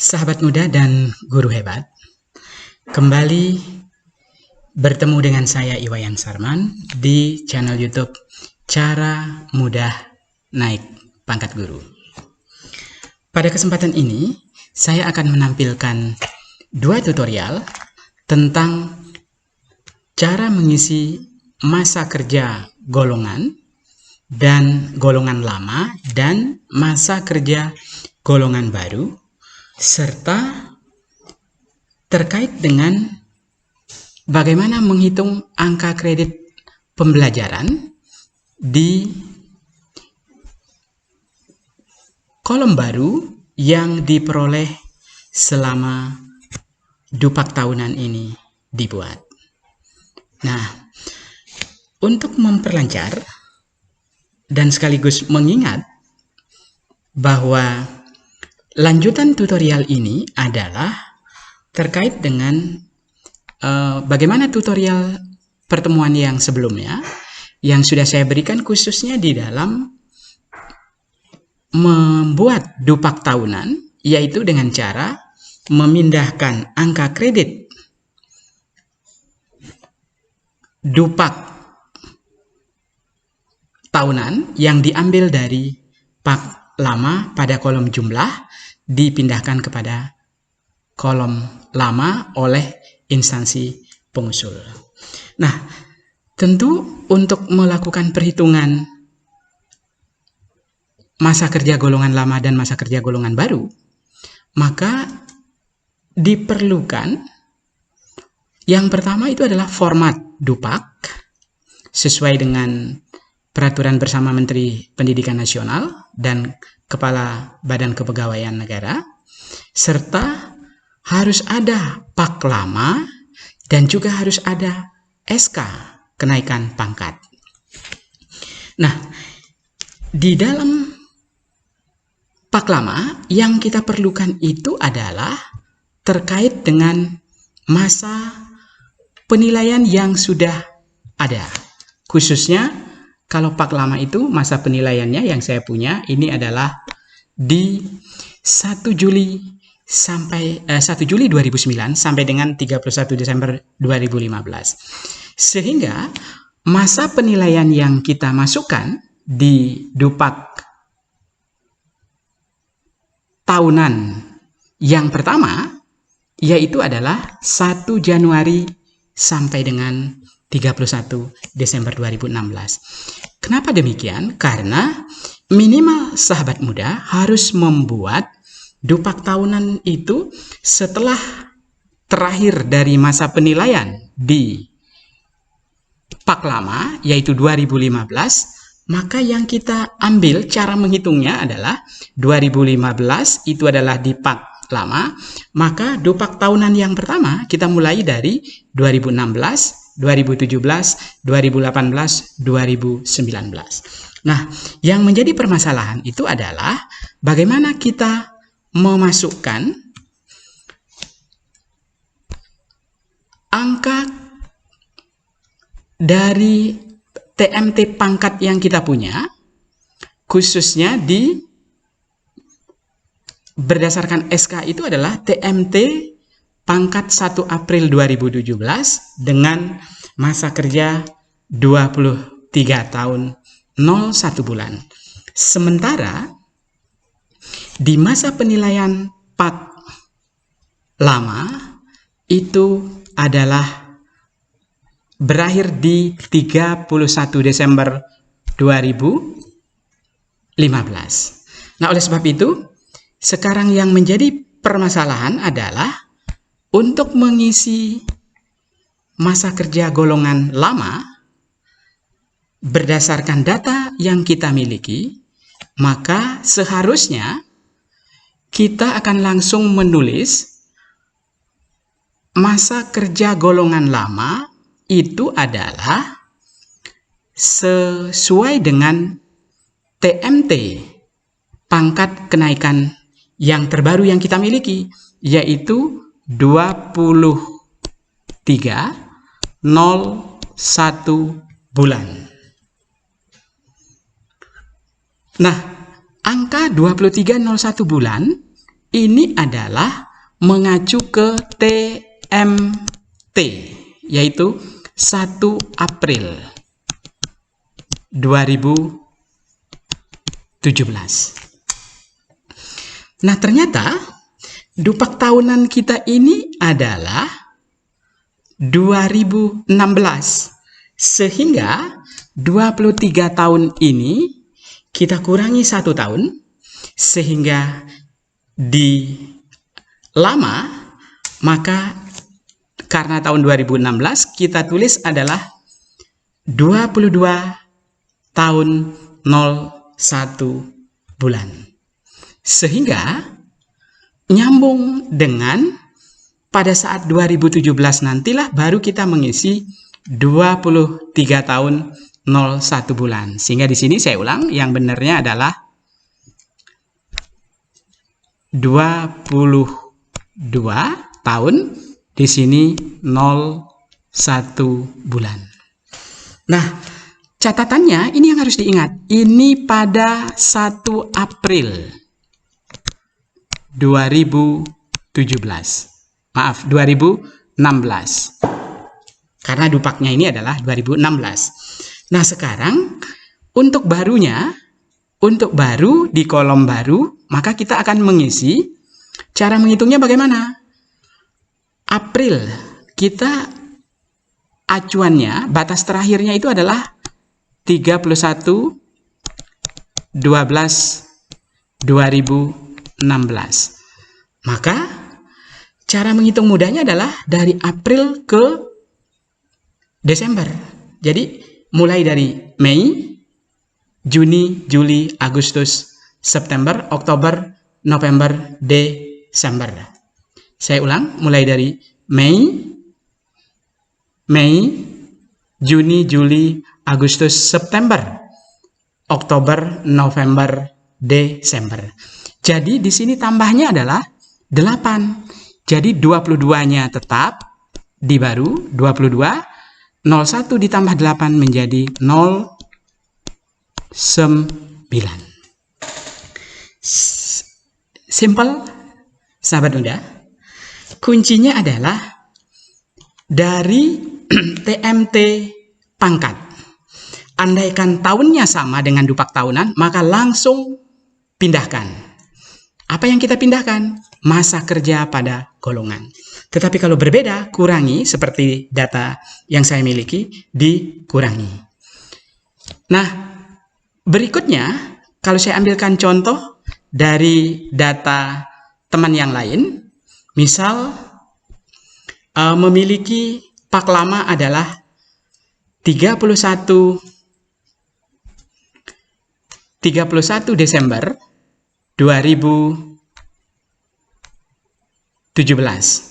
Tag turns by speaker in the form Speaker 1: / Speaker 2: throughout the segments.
Speaker 1: Sahabat muda dan guru hebat, kembali bertemu dengan saya Iwayan Sarman di channel YouTube Cara Mudah Naik Pangkat Guru. Pada kesempatan ini, saya akan menampilkan dua tutorial tentang cara mengisi masa kerja golongan dan golongan lama dan masa kerja golongan baru, serta terkait dengan bagaimana menghitung angka kredit pembelajaran di kolom baru yang diperoleh selama dupak tahunan ini dibuat. Nah, untuk memperlancar dan sekaligus mengingat bahwa lanjutan tutorial ini adalah terkait dengan bagaimana tutorial pertemuan yang sebelumnya yang sudah saya berikan khususnya di dalam membuat dupak tahunan, yaitu dengan cara memindahkan angka kredit dupak tahunan yang diambil dari pak lama pada kolom jumlah dipindahkan kepada kolom lama oleh instansi pengusul. Nah, tentu untuk melakukan perhitungan masa kerja golongan lama dan masa kerja golongan baru, maka diperlukan yang pertama itu adalah format dupak sesuai dengan Peraturan Bersama Menteri Pendidikan Nasional dan Kepala Badan Kepegawaian Negara, serta harus ada pak lama dan juga harus ada SK kenaikan pangkat. Nah, di dalam pak lama yang kita perlukan itu adalah terkait dengan masa penilaian yang sudah ada. Khususnya kalau pak lama itu masa penilaiannya yang saya punya ini adalah di 1 Juli 2009 sampai dengan 31 Desember 2015. Sehingga masa penilaian yang kita masukkan di dupak tahunan yang pertama yaitu adalah 1 Januari sampai dengan 31 Desember 2016. Kenapa demikian? Karena minimal sahabat muda harus membuat dupak tahunan itu setelah terakhir dari masa penilaian di pak lama yaitu 2015, maka yang kita ambil cara menghitungnya adalah 2015 itu adalah di pak lama, maka dupak tahunan yang pertama kita mulai dari 2016, 2017, 2018, 2019. Nah, yang menjadi permasalahan itu adalah bagaimana kita memasukkan angka dari TMT pangkat yang kita punya, khususnya di berdasarkan SK itu adalah TMT pangkat 1 April 2017 dengan masa kerja 23 tahun 01 bulan. Sementara di masa penilaian pak lama itu adalah berakhir di 31 Desember 2015. Nah, oleh sebab itu, sekarang yang menjadi permasalahan adalah untuk mengisi masa kerja golongan lama berdasarkan data yang kita miliki, maka seharusnya kita akan langsung menulis masa kerja golongan lama itu adalah sesuai dengan TMT pangkat kenaikan yang terbaru yang kita miliki, yaitu 23.01 bulan. Nah, angka 23.01 bulan ini adalah mengacu ke TMT, yaitu 1 April 2017. Nah, ternyata dupak tahunan kita ini adalah 2016. Sehingga 23 tahun ini kita kurangi 1 tahun, sehingga di lama, maka karena tahun 2016 kita tulis adalah 22 tahun 01 bulan. Sehingga nyambung dengan pada saat 2017 nantilah baru kita mengisi 23 tahun 01 bulan. Sehingga di sini saya ulang, yang benarnya adalah 22 tahun, di sini 01 bulan. Nah, catatannya ini yang harus diingat. Ini pada 1 April 2017. Maaf, 2016. Karena dupaknya ini adalah 2016. Nah, sekarang untuk barunya, untuk baru di kolom baru, maka kita akan mengisi. Cara menghitungnya bagaimana? April, kita acuannya, batas terakhirnya itu adalah 31/12/2016. Maka cara menghitung mudahnya adalah dari April ke Desember. Jadi mulai dari Mei, Juni, Juli, Agustus, September, Oktober, November, Desember. Saya ulang, mulai dari Mei, Juni, Juli, Agustus, September, Oktober, November, Desember. Jadi di sini tambahnya adalah 8. Jadi 22-nya tetap di baru 22, 01 ditambah 8 menjadi 09. Simple, sahabat muda. Kuncinya adalah dari TMT pangkat. Andaikan tahunnya sama dengan dupak tahunan, maka langsung pindahkan. Apa yang kita pindahkan? Masa kerja pada golongan. Tetapi kalau berbeda, kurangi, seperti data yang saya miliki, dikurangi. Nah, berikutnya, kalau saya ambilkan contoh dari data teman yang lain, misal memiliki pak lama adalah 31 Desember 2017.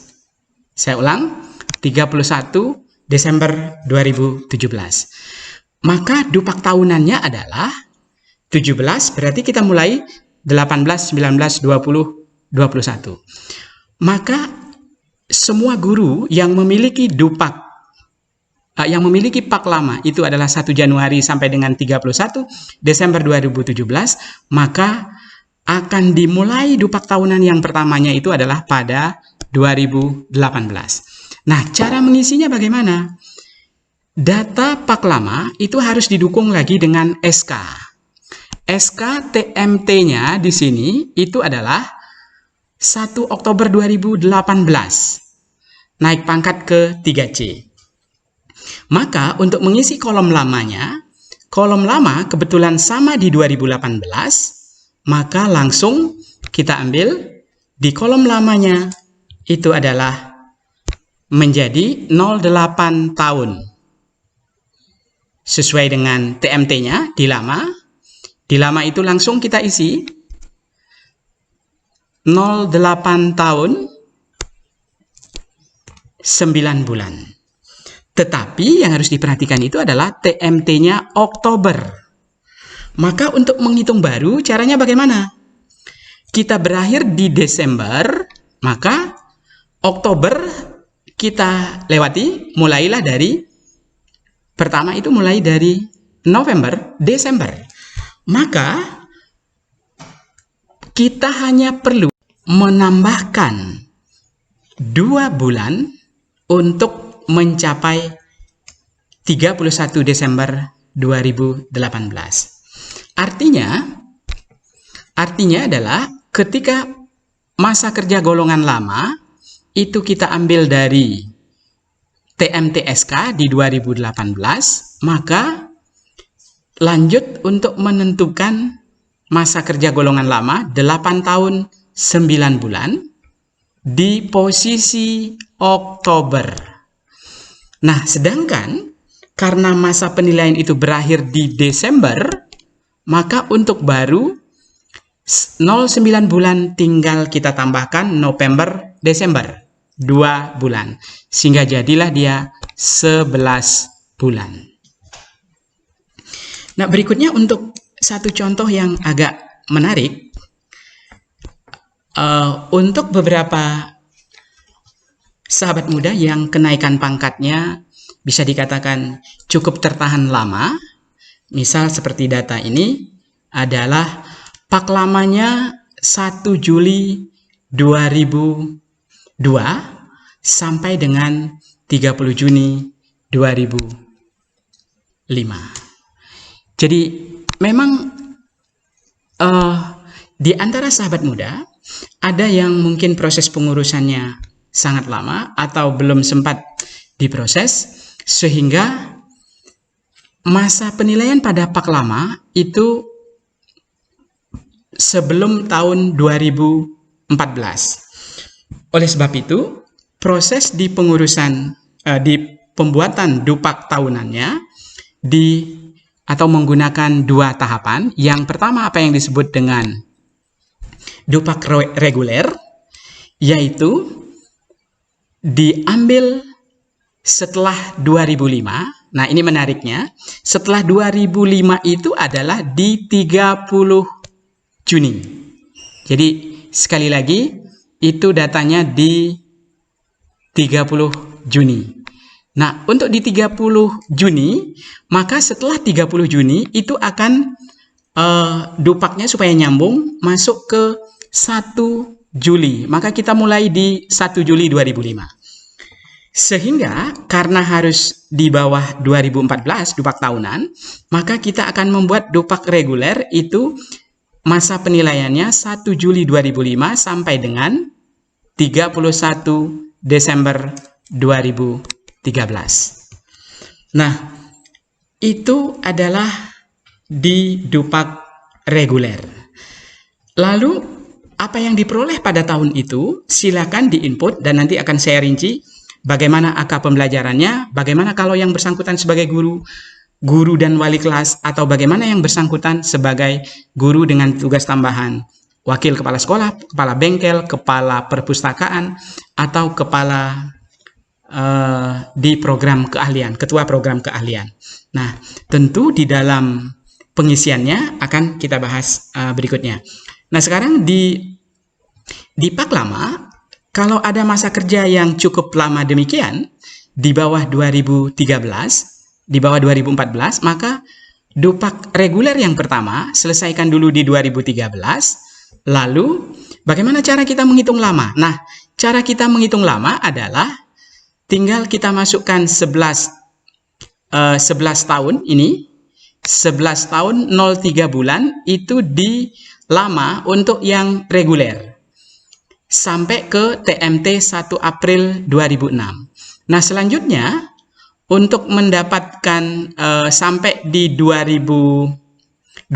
Speaker 1: Saya ulang, 31 Desember 2017. Maka dupak tahunannya adalah 17, berarti kita mulai 18, 19, 20, 21. Maka semua guru yang memiliki dupak, yang memiliki pak lama itu adalah 1 Januari sampai dengan 31 Desember 2017, maka akan dimulai dupak tahunan yang pertamanya itu adalah pada 2018. Nah, cara mengisinya bagaimana? Data pak lama itu harus didukung lagi dengan SK. SK TMT-nya di sini itu adalah 1 Oktober 2018. Naik pangkat ke 3C. Maka untuk mengisi kolom lamanya, kolom lama kebetulan sama di 2018, maka langsung kita ambil di kolom lamanya itu adalah menjadi 08 tahun. Sesuai dengan TMT-nya di lama. Di lama itu langsung kita isi 08 tahun 9 bulan. Tetapi yang harus diperhatikan itu adalah TMT-nya Oktober. Maka untuk menghitung baru, caranya bagaimana? Kita berakhir di Desember, maka Oktober kita lewati, mulailah dari, pertama itu mulai dari November, Desember. Maka kita hanya perlu menambahkan 2 bulan untuk mencapai 31 Desember 2018. Artinya adalah ketika masa kerja golongan lama itu kita ambil dari TMTSK di 2018, maka lanjut untuk menentukan masa kerja golongan lama 8 tahun 9 bulan di posisi Oktober. Nah, sedangkan karena masa penilaian itu berakhir di Desember, maka untuk baru 0,9 bulan tinggal kita tambahkan November, Desember, 2 bulan. Sehingga jadilah dia 11 bulan. Nah, berikutnya untuk satu contoh yang agak menarik. Untuk beberapa sahabat muda yang kenaikan pangkatnya bisa dikatakan cukup tertahan lama, misal seperti data ini adalah paklamanya 1 Juli 2002 sampai dengan 30 Juni 2005. Jadi memang di antara sahabat muda ada yang mungkin proses pengurusannya sangat lama atau belum sempat diproses, sehingga masa penilaian pada paklama itu sebelum tahun 2014. Oleh sebab itu, proses di pengurusan di pembuatan dupak tahunannya atau menggunakan 2 tahapan. Yang pertama apa yang disebut dengan dupak reguler, yaitu diambil setelah 2005. Nah, ini menariknya, setelah 2005 itu adalah di 30 Juni. Jadi sekali lagi itu datanya di 30 Juni. Nah, untuk di 30 Juni, maka setelah 30 Juni itu akan dupaknya supaya nyambung masuk ke 1 Juli. Maka kita mulai di 1 Juli 2005. Sehingga karena harus di bawah 2014 dupak tahunan, maka kita akan membuat dupak reguler itu masa penilaiannya 1 Juli 2005 sampai dengan 31 Desember 2013. Nah, itu adalah di dupak reguler. Lalu apa yang diperoleh pada tahun itu silakan diinput dan nanti akan saya rinci bagaimana angka pembelajarannya, bagaimana kalau yang bersangkutan sebagai guru dan wali kelas, atau bagaimana yang bersangkutan sebagai guru dengan tugas tambahan, wakil kepala sekolah, kepala bengkel, kepala perpustakaan, atau kepala di program keahlian, ketua program keahlian. Nah, tentu di dalam pengisiannya akan kita bahas berikutnya. Nah, sekarang di paklama, kalau ada masa kerja yang cukup lama demikian, di bawah 2013, di bawah 2014, maka dupak reguler yang pertama selesaikan dulu di 2013. Lalu bagaimana cara kita menghitung lama? Nah, cara kita menghitung lama adalah tinggal kita masukkan 11 tahun ini, 11 tahun 03 bulan itu di lama untuk yang reguler sampai ke TMT 1 April 2006. Nah, selanjutnya untuk mendapatkan sampai di 2013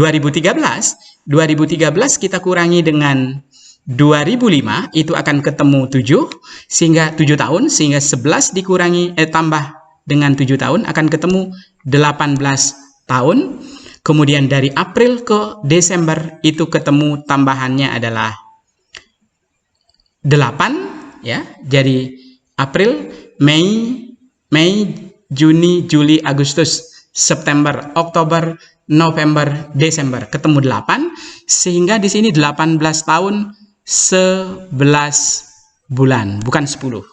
Speaker 1: kita kurangi dengan 2005 itu akan ketemu 7, sehingga 7 tahun, sehingga 11 dikurangi tambah dengan 7 tahun akan ketemu 18 tahun. Kemudian dari April ke Desember itu ketemu tambahannya adalah 8 ya. Jadi April, Mei, Juni, Juli, Agustus, September, Oktober, November, Desember ketemu 8, sehingga di sini 18 tahun 11 bulan, bukan 10.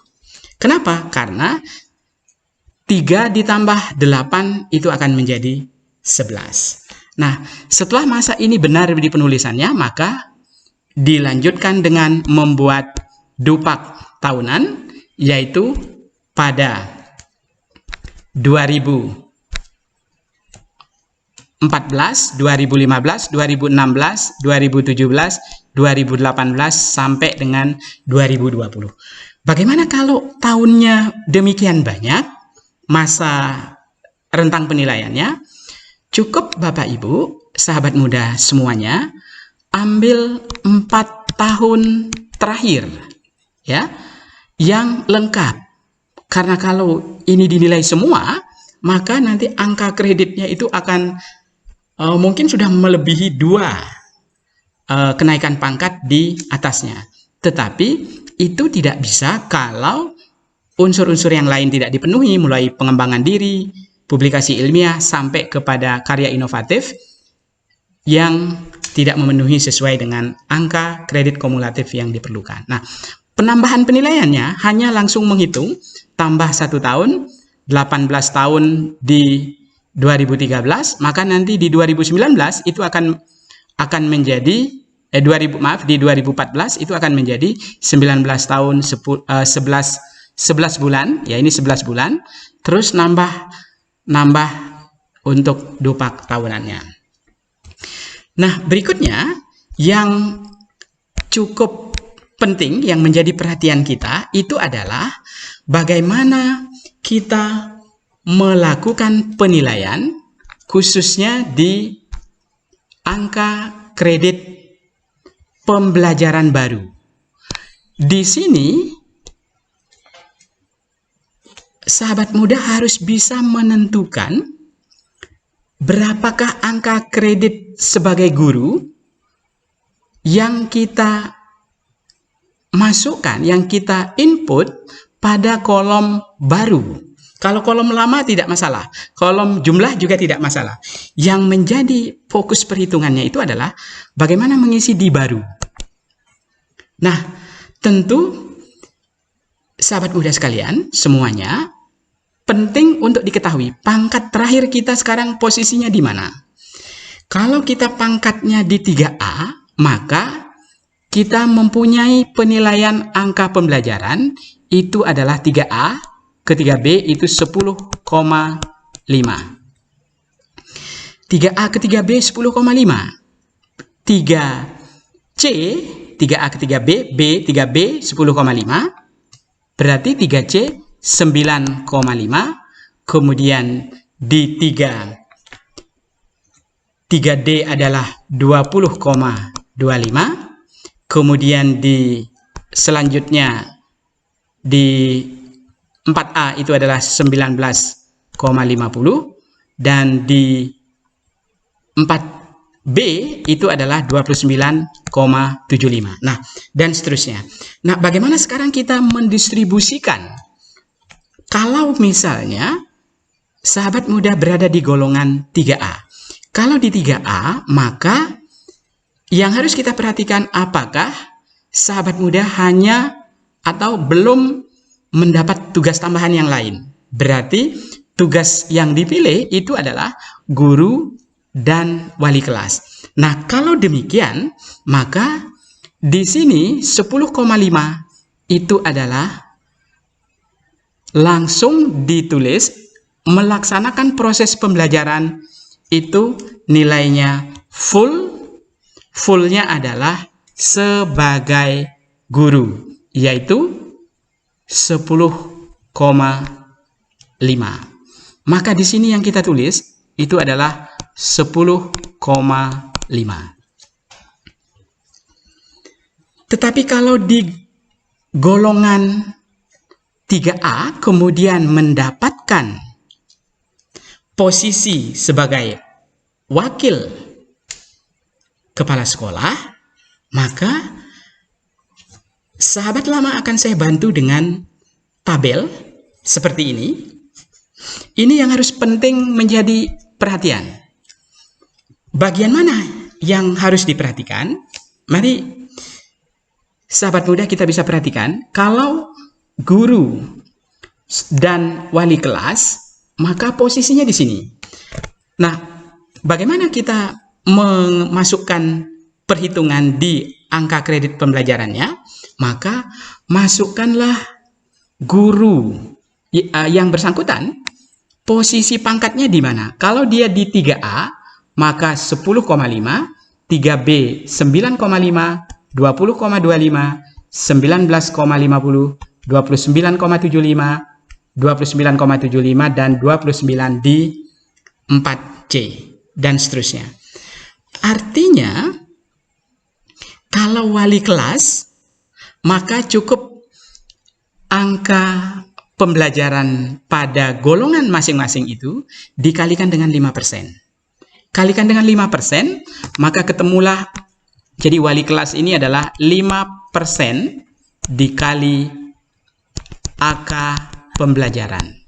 Speaker 1: Kenapa? Karena 3 ditambah 8 itu akan menjadi 11. Nah, setelah masa ini benar di penulisannya, maka dilanjutkan dengan membuat dupak tahunan, yaitu pada 2014, 2015, 2016, 2017, 2018 sampai dengan 2020. Bagaimana kalau tahunnya demikian banyak, masa rentang penilaiannya? Cukup Bapak Ibu, sahabat muda semuanya, ambil 4 tahun terakhir ya, yang lengkap. Karena kalau ini dinilai semua, maka nanti angka kreditnya itu akan mungkin sudah melebihi 2 kenaikan pangkat di atasnya. Tetapi itu tidak bisa kalau unsur-unsur yang lain tidak dipenuhi, mulai pengembangan diri, publikasi ilmiah, sampai kepada karya inovatif yang tidak memenuhi sesuai dengan angka kredit kumulatif yang diperlukan. Nah, penambahan penilaiannya hanya langsung menghitung tambah 1 tahun, 18 tahun di 2013, maka nanti di 2019 itu akan menjadi di 2014 itu akan menjadi 19 tahun 11 bulan, ya ini 11 bulan, terus nambah untuk dupak tahunannya. Nah, berikutnya yang cukup penting yang menjadi perhatian kita itu adalah bagaimana kita melakukan penilaian khususnya di angka kredit pembelajaran baru. Di sini sahabat muda harus bisa menentukan berapakah angka kredit sebagai guru yang kita masukkan, yang kita input pada kolom baru. Kalau kolom lama tidak masalah, kolom jumlah juga tidak masalah. Yang menjadi fokus perhitungannya itu adalah bagaimana mengisi di baru. Nah, tentu sahabat muda sekalian semuanya, penting untuk diketahui pangkat terakhir kita sekarang posisinya di mana. Kalau kita pangkatnya di 3A, maka kita mempunyai penilaian angka pembelajaran itu adalah 3A, ke 3B itu 10,5. 3A ke 3B 10,5. 3C, 3A ke 3B, B 3B 10,5. Berarti 3C 9,5, kemudian di 3D adalah 20,25, kemudian di selanjutnya di 4A itu adalah 19,50, dan di 4B itu adalah 29,75. Nah, dan seterusnya. Nah, bagaimana sekarang kita mendistribusikan? Kalau misalnya sahabat muda berada di golongan 3A. Kalau di 3A, maka yang harus kita perhatikan apakah sahabat muda hanya atau belum mendapat tugas tambahan yang lain. Berarti tugas yang dipilih itu adalah guru dan wali kelas. Nah, kalau demikian, maka di sini 10,5 itu adalah langsung ditulis melaksanakan proses pembelajaran itu nilainya fullnya adalah sebagai guru, yaitu 10,5. Maka di sini yang kita tulis itu adalah 10,5. Tetapi kalau di golongan 3A kemudian mendapatkan posisi sebagai wakil kepala sekolah, maka sahabat lama akan saya bantu dengan tabel seperti ini. Ini yang harus penting menjadi perhatian. Bagian mana yang harus diperhatikan? Mari sahabat muda kita bisa perhatikan. Kalau guru dan wali kelas, maka posisinya di sini. Nah, bagaimana kita memasukkan perhitungan di angka kredit pembelajarannya, maka masukkanlah guru yang bersangkutan, posisi pangkatnya di mana. Kalau dia di 3A, maka 10,5, 3B 9,5, 20,25, 19,50, 29,75, 29,75, dan 29 di 4C, dan seterusnya. Artinya, kalau wali kelas, maka cukup angka pembelajaran pada golongan masing-masing itu dikalikan dengan 5%. Kalikan dengan 5%, maka ketemulah, jadi wali kelas ini adalah 5% dikali AK pembelajaran.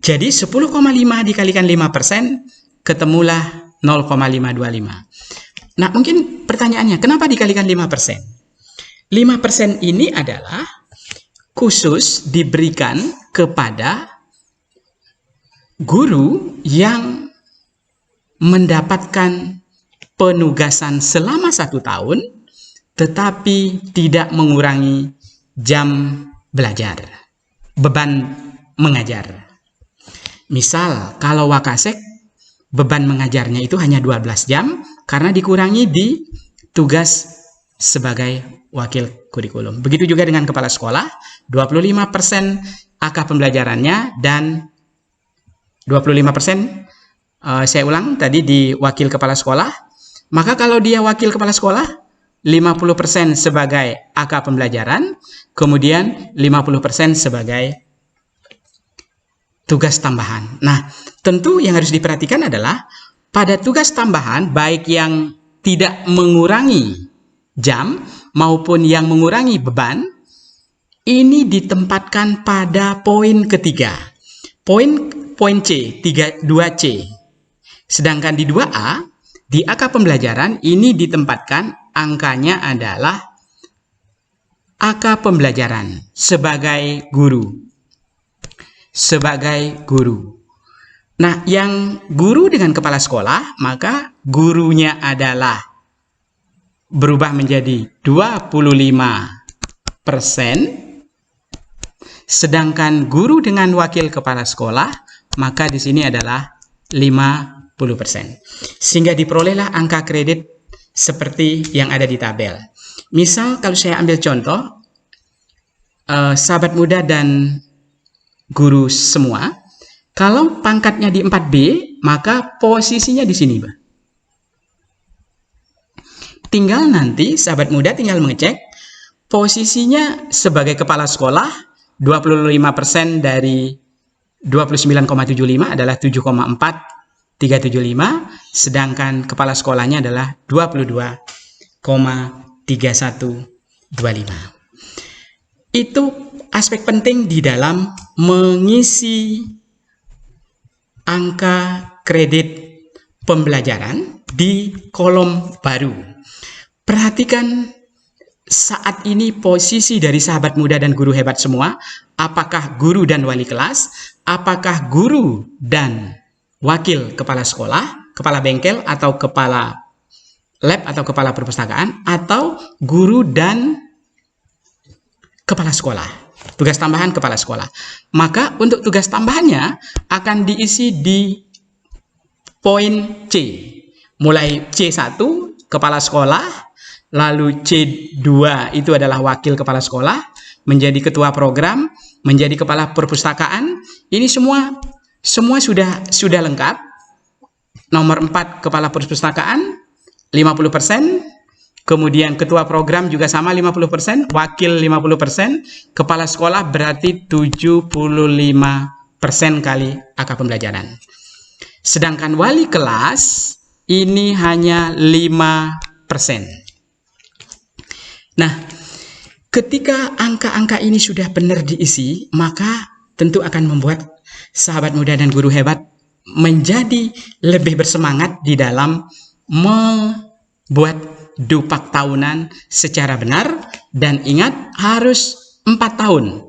Speaker 1: Jadi 10,5 dikalikan 5%, ketemulah 0,525. Nah, mungkin pertanyaannya, kenapa dikalikan 5%? 5% ini adalah khusus diberikan kepada guru yang mendapatkan penugasan selama 1 tahun, tetapi tidak mengurangi jam belajar, beban mengajar. Misal, kalau Wakasek, beban mengajarnya itu hanya 12 jam, karena dikurangi di tugas sebagai wakil kurikulum. Begitu juga dengan kepala sekolah, 25% AK pembelajarannya, dan 25%, saya ulang tadi, di wakil kepala sekolah. Maka kalau dia wakil kepala sekolah, 50% sebagai AK pembelajaran, kemudian 50% sebagai tugas tambahan. Nah, tentu yang harus diperhatikan adalah pada tugas tambahan, baik yang tidak mengurangi jam maupun yang mengurangi beban, ini ditempatkan pada poin ketiga. Poin C, 2C. Sedangkan di 2A, di AK pembelajaran, ini ditempatkan angkanya adalah AK pembelajaran sebagai guru. Sebagai guru. Nah, yang guru dengan kepala sekolah, maka gurunya adalah berubah menjadi 25%, sedangkan guru dengan wakil kepala sekolah, maka di sini adalah 50%. Sehingga diperolehlah angka kredit seperti yang ada di tabel. Misal kalau saya ambil contoh, sahabat muda dan guru semua, kalau pangkatnya di 4B, maka posisinya di sini, Mbak. Tinggal nanti sahabat muda tinggal mengecek posisinya sebagai kepala sekolah, 25% dari 29,75 adalah 7,4375, sedangkan kepala sekolahnya adalah 22,3125. Itu aspek penting di dalam mengisi angka kredit pembelajaran di kolom baru. Perhatikan saat ini posisi dari sahabat muda dan guru hebat semua, apakah guru dan wali kelas, apakah guru dan wakil kepala sekolah, kepala bengkel atau kepala lab atau kepala perpustakaan, atau guru dan kepala sekolah. Tugas tambahan kepala sekolah. Maka untuk tugas tambahannya akan diisi di poin C. Mulai C1 kepala sekolah, lalu C2 itu adalah wakil kepala sekolah, menjadi ketua program, menjadi kepala perpustakaan. Ini semua sudah lengkap. Nomor 4 kepala perpustakaan 50%, kemudian ketua program juga sama 50%, wakil 50%, kepala sekolah berarti 75% kali AK pembelajaran. Sedangkan wali kelas ini hanya 5%. Nah, ketika angka-angka ini sudah benar diisi, maka tentu akan membuat sahabat muda dan guru hebat menjadi lebih bersemangat di dalam membuat dupak tahunan secara benar. Dan ingat, harus 4 tahun.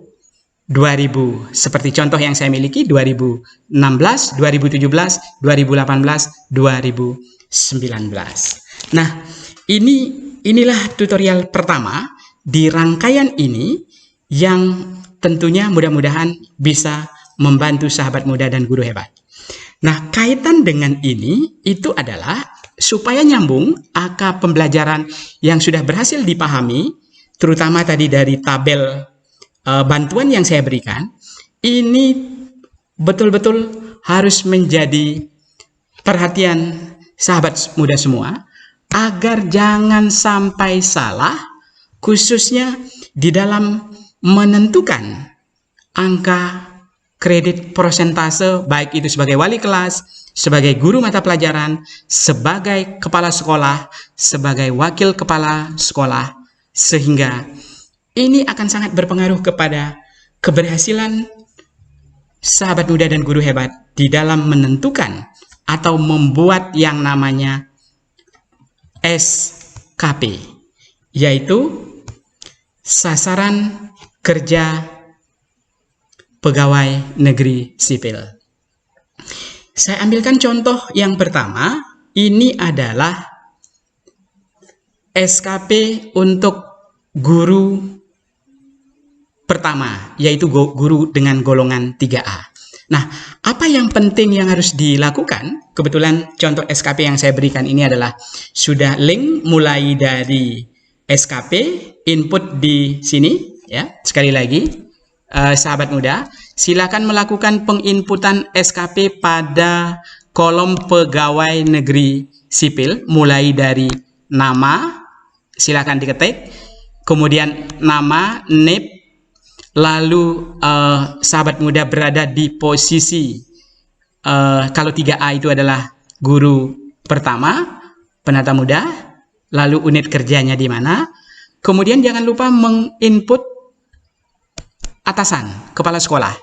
Speaker 1: 2000 seperti contoh yang saya miliki 2016, 2017, 2018, 2019. Nah, inilah tutorial pertama di rangkaian ini yang tentunya mudah-mudahan bisa membantu sahabat muda dan guru hebat. Nah, kaitan dengan ini itu adalah supaya nyambung angka pembelajaran yang sudah berhasil dipahami, terutama tadi dari tabel bantuan yang saya berikan, ini betul-betul harus menjadi perhatian sahabat muda semua, agar jangan sampai salah, khususnya di dalam menentukan angka kredit persentase, baik itu sebagai wali kelas, sebagai guru mata pelajaran, sebagai kepala sekolah, sebagai wakil kepala sekolah, sehingga ini akan sangat berpengaruh kepada keberhasilan sahabat muda dan guru hebat di dalam menentukan atau membuat yang namanya SKP, yaitu sasaran kerja pegawai negeri sipil. Saya ambilkan contoh yang pertama, ini adalah SKP untuk guru pertama, yaitu guru dengan golongan 3A. Nah, apa yang penting yang harus dilakukan? Kebetulan contoh SKP yang saya berikan ini adalah sudah link mulai dari SKP, input di sini, ya. Sekali lagi, sahabat muda, silakan melakukan penginputan SKP pada kolom pegawai negeri sipil, mulai dari nama, silakan diketik, kemudian nama, NIP, lalu sahabat muda berada di posisi, kalau 3A itu adalah guru pertama, penata muda, lalu unit kerjanya di mana, kemudian jangan lupa menginput atasan, kepala sekolah,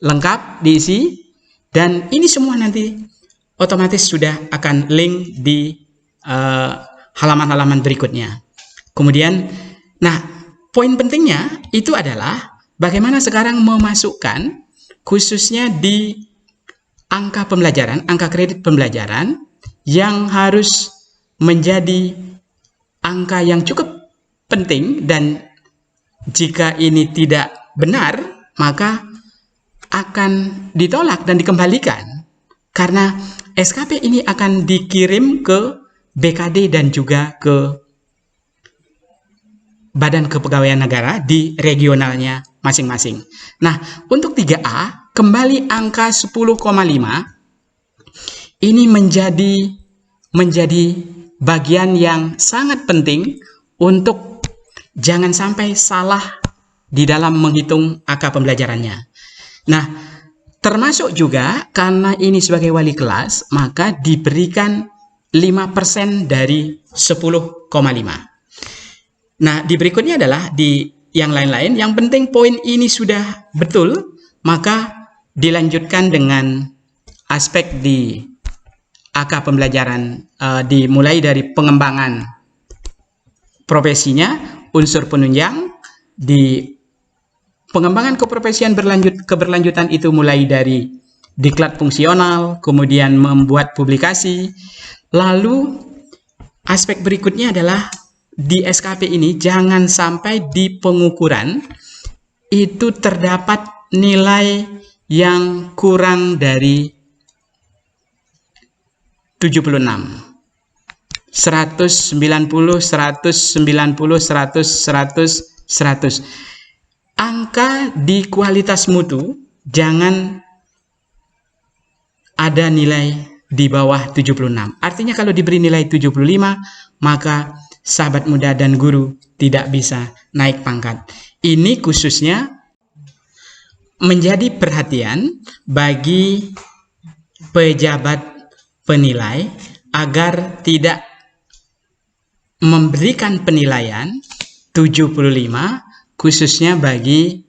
Speaker 1: lengkap diisi, dan ini semua nanti otomatis sudah akan link di halaman-halaman berikutnya. Kemudian, nah, poin pentingnya itu adalah bagaimana sekarang memasukkan khususnya di angka pembelajaran, angka kredit pembelajaran yang harus menjadi angka yang cukup penting, dan jika ini tidak benar maka akan ditolak dan dikembalikan, karena SKP ini akan dikirim ke BKD dan juga ke Badan Kepegawaian Negara di regionalnya masing-masing. Nah, untuk 3A, kembali angka 10,5 ini menjadi bagian yang sangat penting untuk jangan sampai salah di dalam menghitung angka pembelajarannya. Nah, termasuk juga karena ini sebagai wali kelas, maka diberikan 5% dari 10,5. Nah, di berikutnya adalah di yang lain-lain. Yang penting poin ini sudah betul, maka dilanjutkan dengan aspek di angka pembelajaran, dimulai dari pengembangan profesinya, unsur penunjang, di pengembangan keprofesian keberlanjutan itu mulai dari diklat fungsional, kemudian membuat publikasi. Lalu aspek berikutnya adalah di SKP ini jangan sampai di pengukuran itu terdapat nilai yang kurang dari 76, 190, 190, 100, 100. Angka di kualitas mutu jangan ada nilai di bawah 76. Artinya kalau diberi nilai 75, maka sahabat muda dan guru tidak bisa naik pangkat. Ini khususnya menjadi perhatian bagi pejabat penilai agar tidak memberikan penilaian 75 khususnya bagi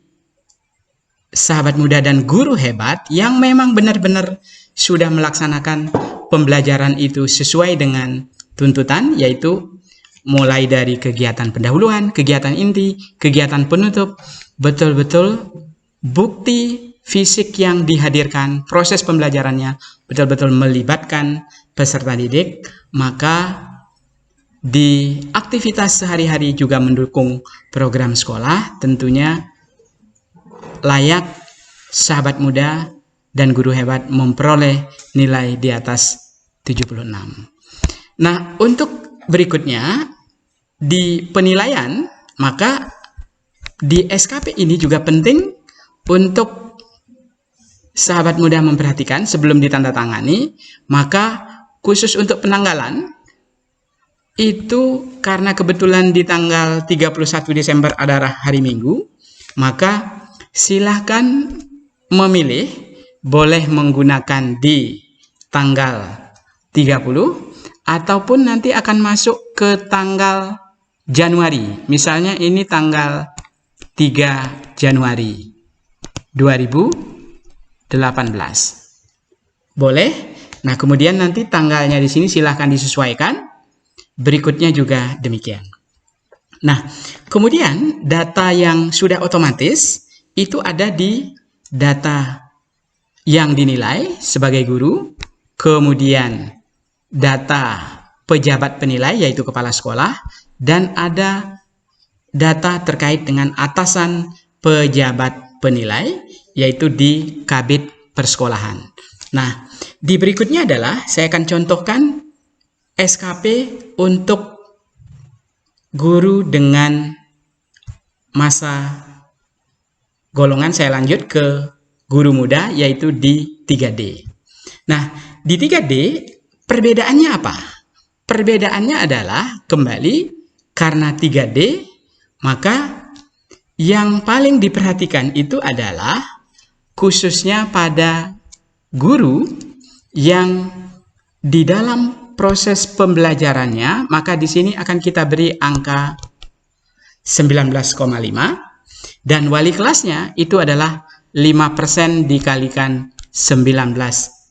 Speaker 1: sahabat muda dan guru hebat yang memang benar-benar sudah melaksanakan pembelajaran itu sesuai dengan tuntutan, yaitu mulai dari kegiatan pendahuluan, kegiatan inti, kegiatan penutup, betul-betul bukti fisik yang dihadirkan, proses pembelajarannya betul-betul melibatkan peserta didik, maka di aktivitas sehari-hari juga mendukung program sekolah, tentunya layak sahabat muda dan guru hebat memperoleh nilai di atas 76. Nah, untuk berikutnya di penilaian, maka di SKP ini juga penting untuk sahabat muda memperhatikan sebelum ditandatangani, maka khusus untuk penanggalan itu karena kebetulan di tanggal 31 Desember adalah hari Minggu, maka silahkan memilih, boleh menggunakan di tanggal 30 ataupun nanti akan masuk ke tanggal Januari. Misalnya ini tanggal 3 Januari 2018. Boleh. Nah, kemudian nanti tanggalnya di sini silahkan disesuaikan. Berikutnya juga demikian. Nah, kemudian data yang sudah otomatis itu ada di data yang dinilai sebagai guru, kemudian data pejabat penilai yaitu kepala sekolah, dan ada data terkait dengan atasan pejabat penilai yaitu di kabid persekolahan. Nah, di berikutnya adalah saya akan contohkan SKP untuk guru dengan masa golongan. Saya lanjut ke guru muda yaitu di 3D. Nah, di 3D perbedaannya apa? Perbedaannya adalah kembali karena 3D, maka yang paling diperhatikan itu adalah khususnya pada guru yang di dalam proses pembelajarannya, maka di sini akan kita beri angka 19,5 dan wali kelasnya itu adalah 5% dikalikan 19,5,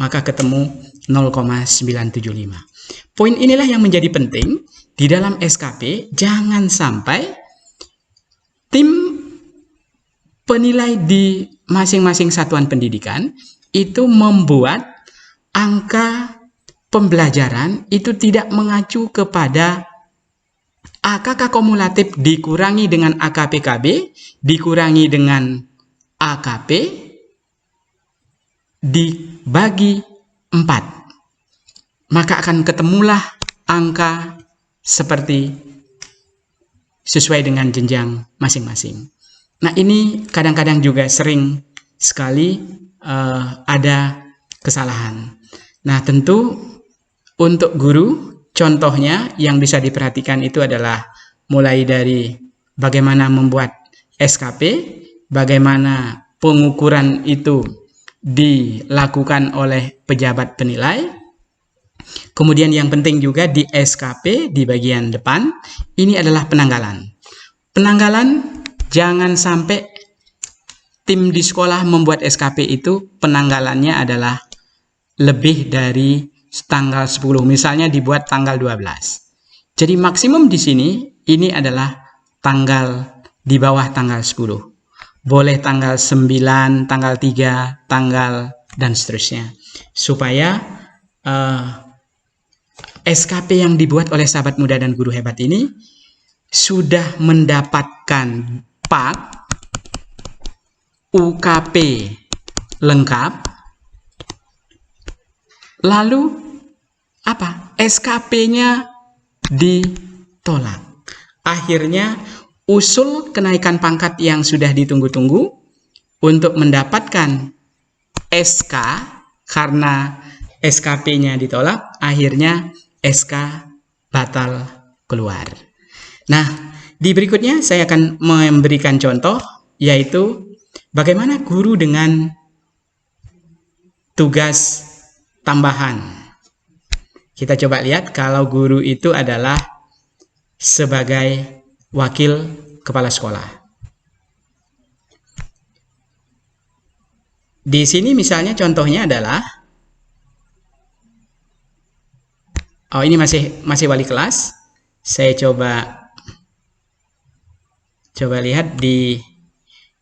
Speaker 1: maka ketemu 0,975. Poin inilah yang menjadi penting di dalam SKP. Jangan sampai tim penilai di masing-masing satuan pendidikan itu membuat angka pembelajaran itu tidak mengacu kepada AKK kumulatif dikurangi dengan AKPKB, dikurangi dengan AKP, dibagi 4. Maka akan ketemulah angka seperti sesuai dengan jenjang masing-masing. Nah, ini kadang-kadang juga sering sekali ada kesalahan. Nah, tentu untuk guru, contohnya yang bisa diperhatikan itu adalah mulai dari bagaimana membuat SKP, bagaimana pengukuran itu dilakukan oleh pejabat penilai. Kemudian yang penting juga di SKP di bagian depan, ini adalah penanggalan. Penanggalan jangan sampai tim di sekolah membuat SKP itu penanggalannya adalah lebih dari tanggal 10, misalnya dibuat tanggal 12. Jadi maksimum di sini ini adalah tanggal di bawah tanggal 10. Boleh tanggal 9, tanggal 3, tanggal dan seterusnya. Supaya SKP yang dibuat oleh sahabat muda dan guru hebat ini sudah mendapatkan PAK, UKP lengkap, lalu apa? SKP-nya ditolak. Akhirnya usul kenaikan pangkat yang sudah ditunggu-tunggu untuk mendapatkan SK karena SKP-nya ditolak, akhirnya SK batal keluar. Nah, di berikutnya saya akan memberikan contoh, yaitu bagaimana guru dengan tugas tambahan. Kita coba lihat kalau guru itu adalah sebagai wakil kepala sekolah. Di sini misalnya contohnya adalah, oh ini masih wali kelas. Saya coba lihat di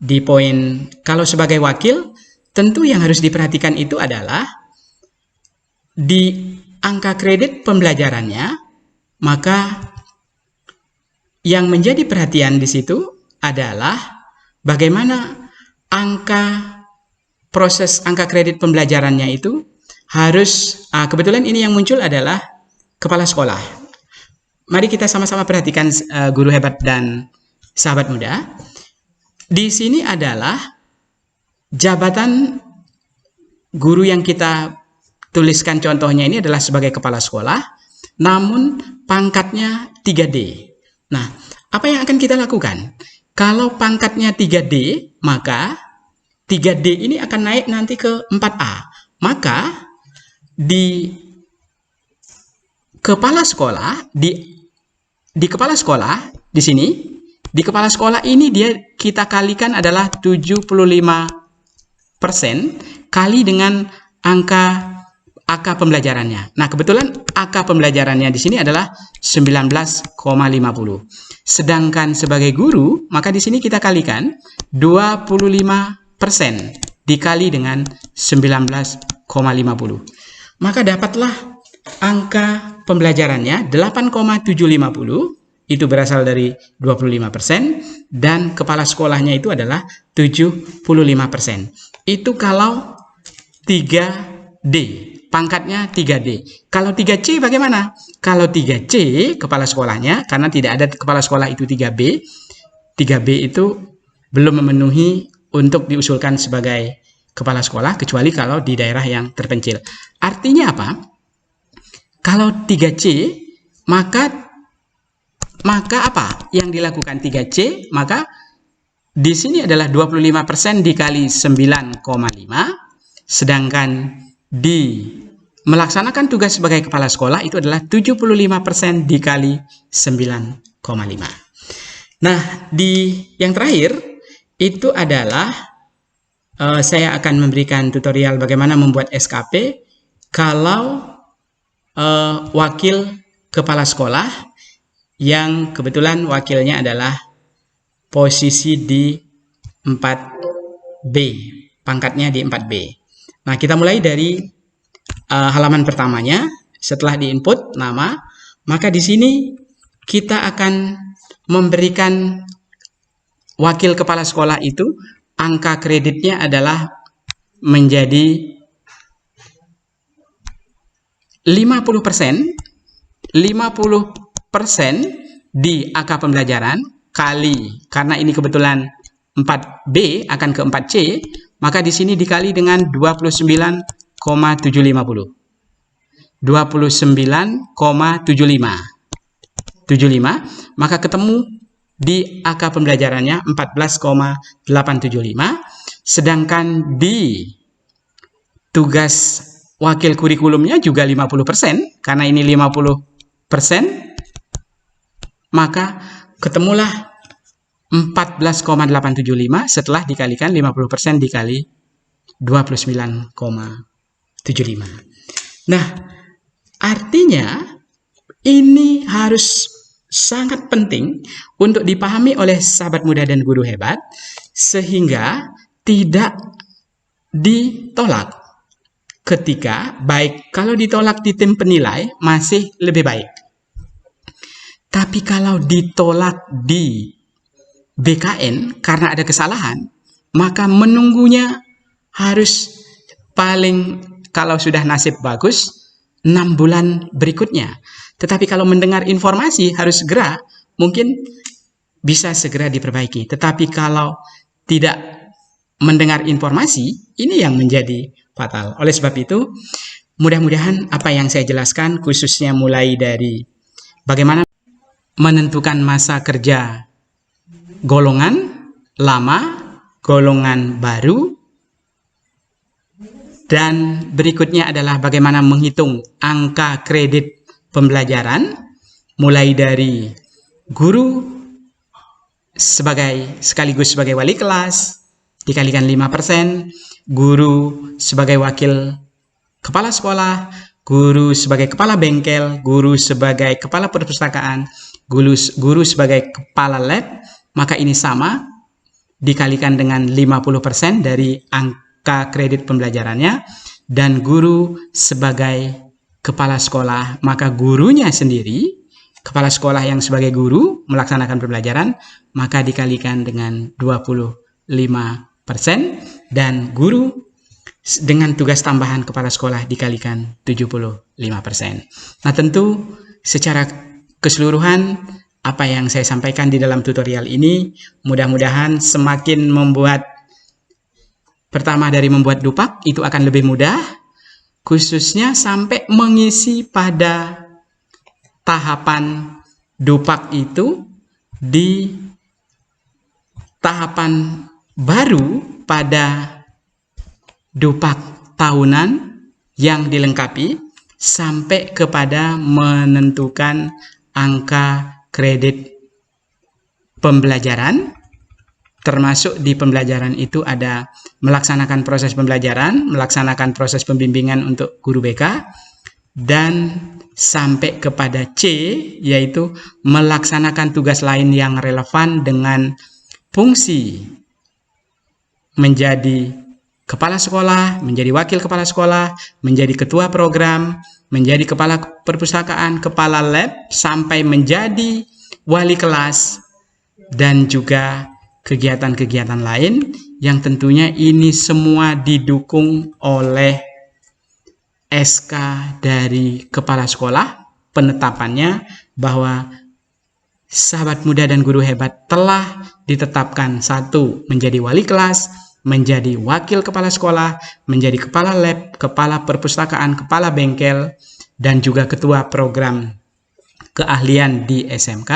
Speaker 1: di poin kalau sebagai wakil, tentu yang harus diperhatikan itu adalah di angka kredit pembelajarannya, maka yang menjadi perhatian di situ adalah bagaimana proses angka kredit pembelajarannya itu harus, kebetulan ini yang muncul adalah kepala sekolah. Mari kita sama-sama perhatikan guru hebat dan sahabat muda. Di sini adalah jabatan guru yang kita tuliskan contohnya ini adalah sebagai kepala sekolah, namun pangkatnya 3D. Nah, apa yang akan kita lakukan? Kalau pangkatnya 3D, maka 3D ini akan naik nanti ke 4A. Maka di kepala sekolah, di kepala sekolah di sini, di kepala sekolah ini kita kalikan adalah 75% kali dengan AK pembelajarannya. Nah, kebetulan AK pembelajarannya di sini adalah 19,50. Sedangkan sebagai guru, maka di sini kita kalikan 25% dikali dengan 19,50. Maka dapatlah angka pembelajarannya 8,750. Itu berasal dari 25%, dan kepala sekolahnya itu adalah 75%. Itu kalau 3D, pangkatnya 3D. Kalau 3C bagaimana? Kalau 3C kepala sekolahnya, karena tidak ada kepala sekolah itu 3B, 3B itu belum memenuhi untuk diusulkan sebagai kepala sekolah, kecuali kalau di daerah yang terpencil. Artinya apa? Kalau 3C, maka apa yang dilakukan 3C? Maka di sini adalah 25% dikali 9,5, sedangkan di melaksanakan tugas sebagai kepala sekolah itu adalah 75% dikali 9,5. Nah, di yang terakhir itu adalah saya akan memberikan tutorial bagaimana membuat SKP kalau wakil kepala sekolah, yang kebetulan wakilnya adalah posisi di 4B, pangkatnya di 4B. Nah, kita mulai dari halaman pertamanya. Setelah diinput nama, maka di sini kita akan memberikan wakil kepala sekolah itu angka kreditnya adalah menjadi 50% di AK pembelajaran kali, karena ini kebetulan 4B akan ke 4C, maka di sini dikali dengan 29,750. 29,75, maka ketemu di AK pembelajarannya 14,875, sedangkan di tugas wakil kurikulumnya juga 50%, karena ini 50%, maka ketemulah 14,875 setelah dikalikan 50% dikali 29,75. Nah, artinya ini harus sangat penting untuk dipahami oleh sahabat muda dan guru hebat, sehingga tidak ditolak. Ketika baik kalau ditolak di tim penilai masih lebih baik. Tapi kalau ditolak di BKN karena ada kesalahan, maka menunggunya harus paling, kalau sudah nasib bagus, 6 bulan berikutnya. Tetapi kalau mendengar informasi harus segera, mungkin bisa segera diperbaiki. Tetapi kalau tidak mendengar informasi, ini yang menjadi fatal. Oleh sebab itu, mudah-mudahan apa yang saya jelaskan, khususnya mulai dari bagaimana menentukan masa kerja golongan lama, golongan baru, dan berikutnya adalah bagaimana menghitung angka kredit pembelajaran, mulai dari guru sekaligus sebagai wali kelas dikalikan 5%, guru sebagai wakil kepala sekolah, guru sebagai kepala bengkel, guru sebagai kepala perpustakaan, guru sebagai kepala lab, maka ini sama dikalikan dengan 50% dari angka kredit pembelajarannya, dan guru sebagai kepala sekolah, maka gurunya sendiri, kepala sekolah yang sebagai guru melaksanakan pembelajaran, maka dikalikan dengan 25%, dan guru dengan tugas tambahan kepala sekolah dikalikan 75%. Nah, tentu secara keseluruhan apa yang saya sampaikan di dalam tutorial ini mudah-mudahan semakin membuat, pertama dari membuat dupak itu akan lebih mudah, khususnya sampai mengisi pada tahapan dupak itu di tahapan baru pada dupak tahunan yang dilengkapi sampai kepada menentukan angka kredit pembelajaran, termasuk di pembelajaran itu ada melaksanakan proses pembelajaran, melaksanakan proses pembimbingan untuk guru BK, dan sampai kepada C, yaitu melaksanakan tugas lain yang relevan dengan fungsi menjadi kepala sekolah, menjadi wakil kepala sekolah, menjadi ketua program, menjadi kepala perpustakaan, kepala lab, sampai menjadi wali kelas, dan juga kegiatan-kegiatan lain yang tentunya ini semua didukung oleh SK dari kepala sekolah, penetapannya bahwa sahabat muda dan guru hebat telah ditetapkan, 1, menjadi wali kelas, menjadi wakil kepala sekolah, menjadi kepala lab, kepala perpustakaan, kepala bengkel, dan juga ketua program keahlian di SMK,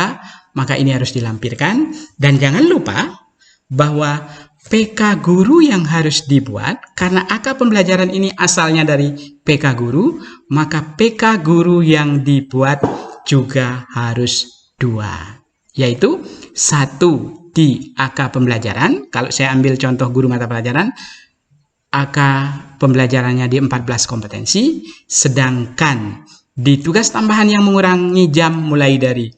Speaker 1: maka ini harus dilampirkan. Dan jangan lupa bahwa PK guru yang harus dibuat, karena AK pembelajaran ini asalnya dari PK guru, maka PK guru yang dibuat juga harus 2, yaitu 1 di AK pembelajaran. Kalau saya ambil contoh guru mata pelajaran, AK pembelajarannya di 14 kompetensi, sedangkan di tugas tambahan yang mengurangi jam mulai dari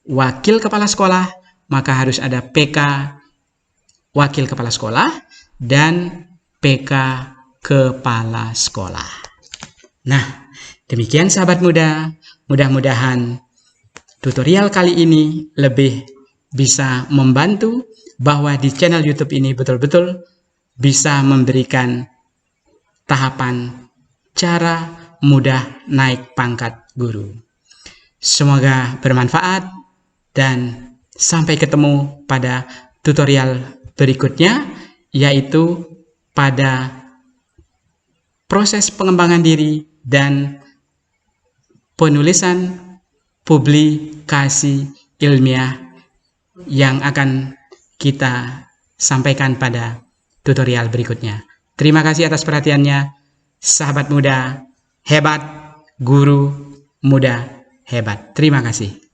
Speaker 1: wakil kepala sekolah, maka harus ada PK wakil kepala sekolah dan PK kepala sekolah. Nah, demikian sahabat muda, mudah-mudahan tutorial kali ini lebih bisa membantu bahwa di channel YouTube ini betul-betul bisa memberikan tahapan cara mudah naik pangkat guru. Semoga bermanfaat dan sampai ketemu pada tutorial berikutnya, yaitu pada proses pengembangan diri dan penulisan publikasi ilmiah yang akan kita sampaikan pada tutorial berikutnya. Terima kasih atas perhatiannya, sahabat muda hebat, guru muda hebat. Terima kasih.